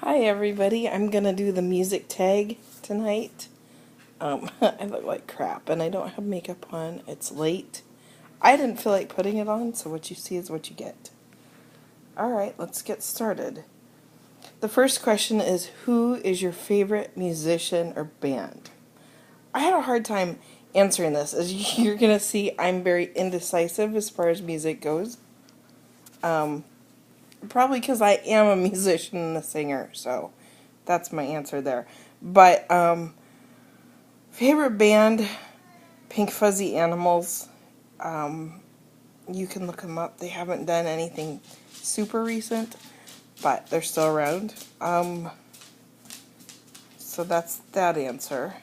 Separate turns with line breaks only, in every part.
Hi everybody, I'm gonna do the music tag tonight. I look like crap and I don't have makeup on. It's late. I didn't feel like putting it on, so what you see is what you get. Alright, let's get started. The first question is, who is your favorite musician or band? I had a hard time answering this. As you're gonna see, I'm very indecisive as far as music goes. Probably because I am a musician and a singer, so that's my answer there. But favorite band, Pink Fuzzy Animals. You can look them up. They haven't done anything super recent, but they're still around. So that's that answer.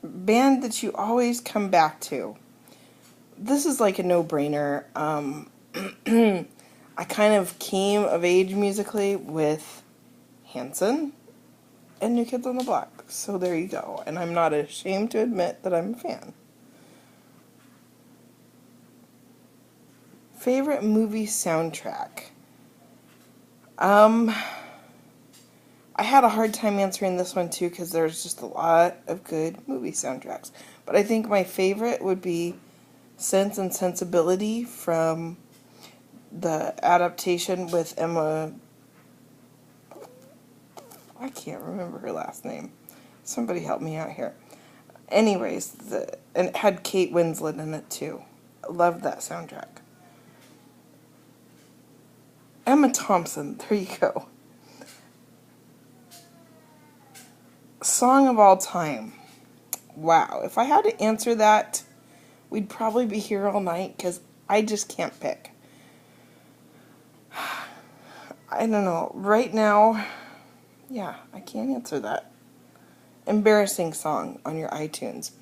Band that you always come back to. This is like a no-brainer. I kind of came of age musically with Hanson and New Kids on the Block. So there you go. And I'm not ashamed to admit that I'm a fan. Favorite movie soundtrack? I had a hard time answering this one too because there's just a lot of good movie soundtracks. But I think my favorite would be Sense and Sensibility from the adaptation with Emma. I can't remember her last name. Somebody help me out here. Anyways, and it had Kate Winslet in it too. I loved that soundtrack. Emma Thompson, there you go. Song of all time. Wow, if I had to answer that, we'd probably be here all night because I just can't pick. I don't know. Right now, yeah, I can't answer that. Embarrassing song on your iTunes.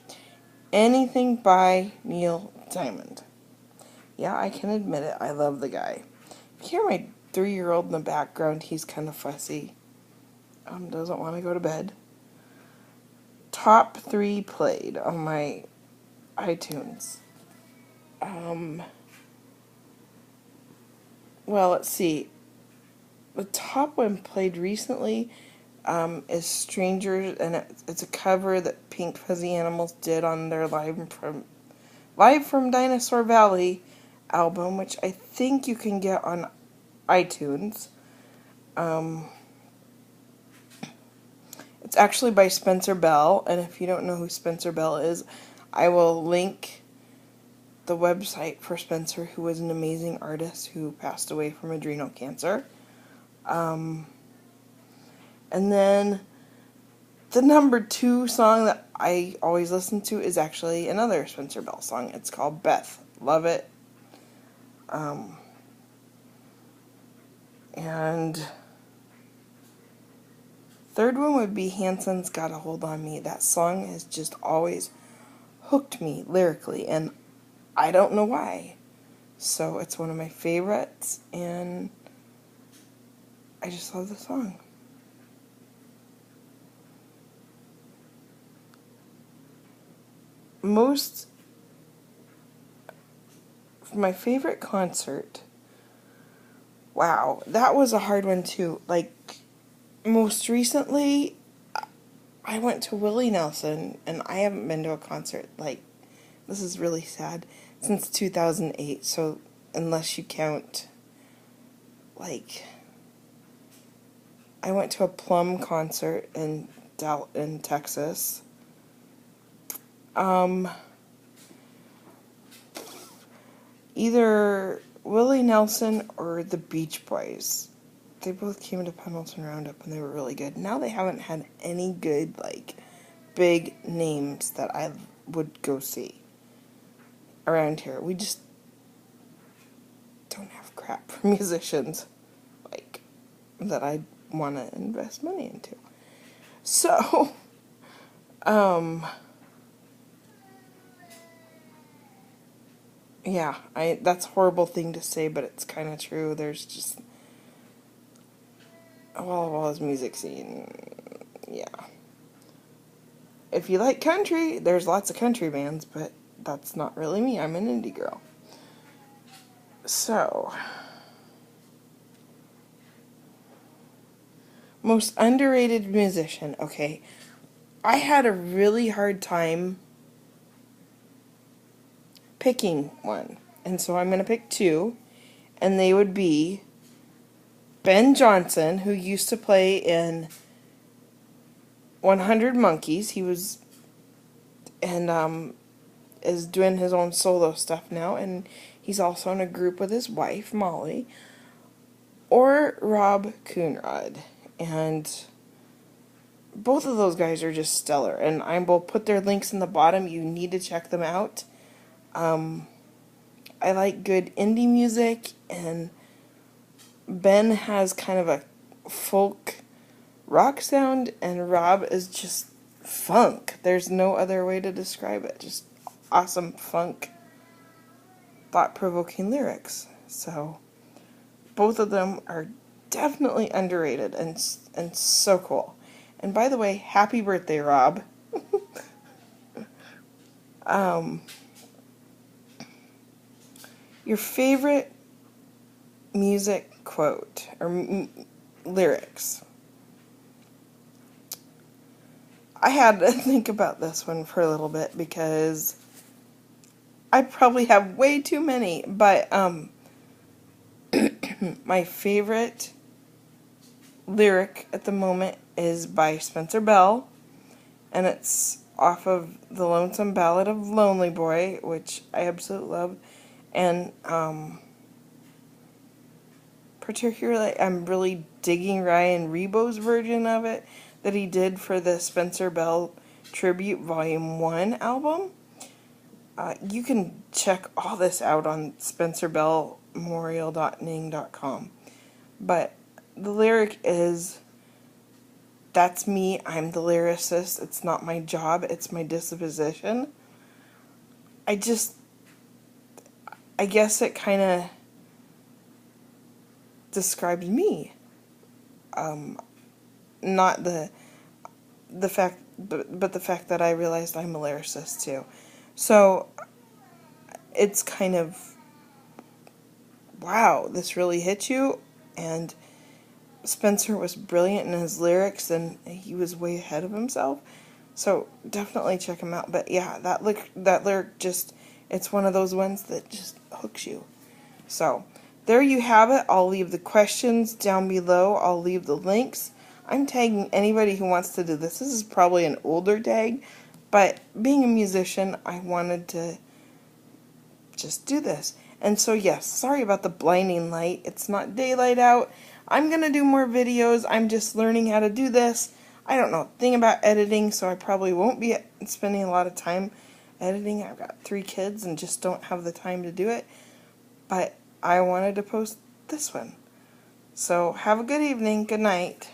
Anything by Neil Diamond. Yeah, I can admit it. I love the guy. If you hear my 3-year-old in the background, he's kind of fussy. Doesn't want to go to bed. Top 3 played on my iTunes. Well, let's see. The top one played recently is Strangers, and it's a cover that Pink Fuzzy Animals did on their Live from Dinosaur Valley album, which I think you can get on iTunes. It's actually by Spencer Bell, and if you don't know who Spencer Bell is, I will link the website for Spencer, who was an amazing artist who passed away from adrenal cancer. And then the number 2 song that I always listen to is actually another Spencer Bell song. It's called Beth. Love it. And third one would be Hanson's Got a Hold on Me. That song has just always hooked me lyrically, and I don't know why. So it's one of my favorites, and I just love the song. My favorite concert. Wow, that was a hard one too. Like, most recently, I went to Willie Nelson, and I haven't been to a concert, like, this is really sad, since 2008, so unless you count, like, I went to a Plum concert in Texas. Either Willie Nelson or the Beach Boys. They both came to Pendleton Roundup and they were really good. Now they haven't had any good, like, big names that I would go see around here. We just don't have crap for musicians, like, that I want to invest money into. So, yeah, that's a horrible thing to say, but it's kind of true. There's just a wall music scene. Yeah. If you like country, there's lots of country bands, but that's not really me. I'm an indie girl. So, Most underrated musician. Okay. I had a really hard time picking one. And so I'm going to pick two. And they would be Ben Johnson, who used to play in 100 Monkeys. He was, and is doing his own solo stuff now. And he's also in a group with his wife, Molly. Or Rob Coonrod. And both of those guys are just stellar. And I will put their links in the bottom. You need to check them out. I like good indie music, and Ben has kind of a folk rock sound, and Rob is just funk. There's no other way to describe it. Just awesome funk, thought-provoking lyrics. So both of them are definitely underrated and so cool. And by the way, happy birthday, Rob. Your favorite music quote or lyrics? I had to think about this one for a little bit because I probably have way too many, but my favorite lyric at the moment is by Spencer Bell, and it's off of The Lonesome Ballad of Lonely Boy, which I absolutely love. And particularly, I'm really digging Ryan Rebo's version of it that he did for the Spencer Bell Tribute Volume 1 album. You can check all this out on spencerbellmemorial.ning.com. But the lyric is, "That's me, I'm the lyricist. It's not my job, it's my disposition." I guess it kind of describes me. Not the fact, but the fact that I realized I'm a lyricist too. So it's kind of, wow, this really hit you. And Spencer was brilliant in his lyrics, and he was way ahead of himself. So definitely check him out. But yeah, that lyric just, it's one of those ones that just hooks you. So there you have it. I'll leave the questions down below. I'll leave the links. I'm tagging anybody who wants to do this. This is probably an older tag, but being a musician, I wanted to just do this. And so yes, sorry about the blinding light. It's not daylight out. I'm going to do more videos. I'm just learning how to do this. I don't know a thing about editing, so I probably won't be spending a lot of time editing. I've got 3 kids and just don't have the time to do it. But I wanted to post this one. So have a good evening. Good night.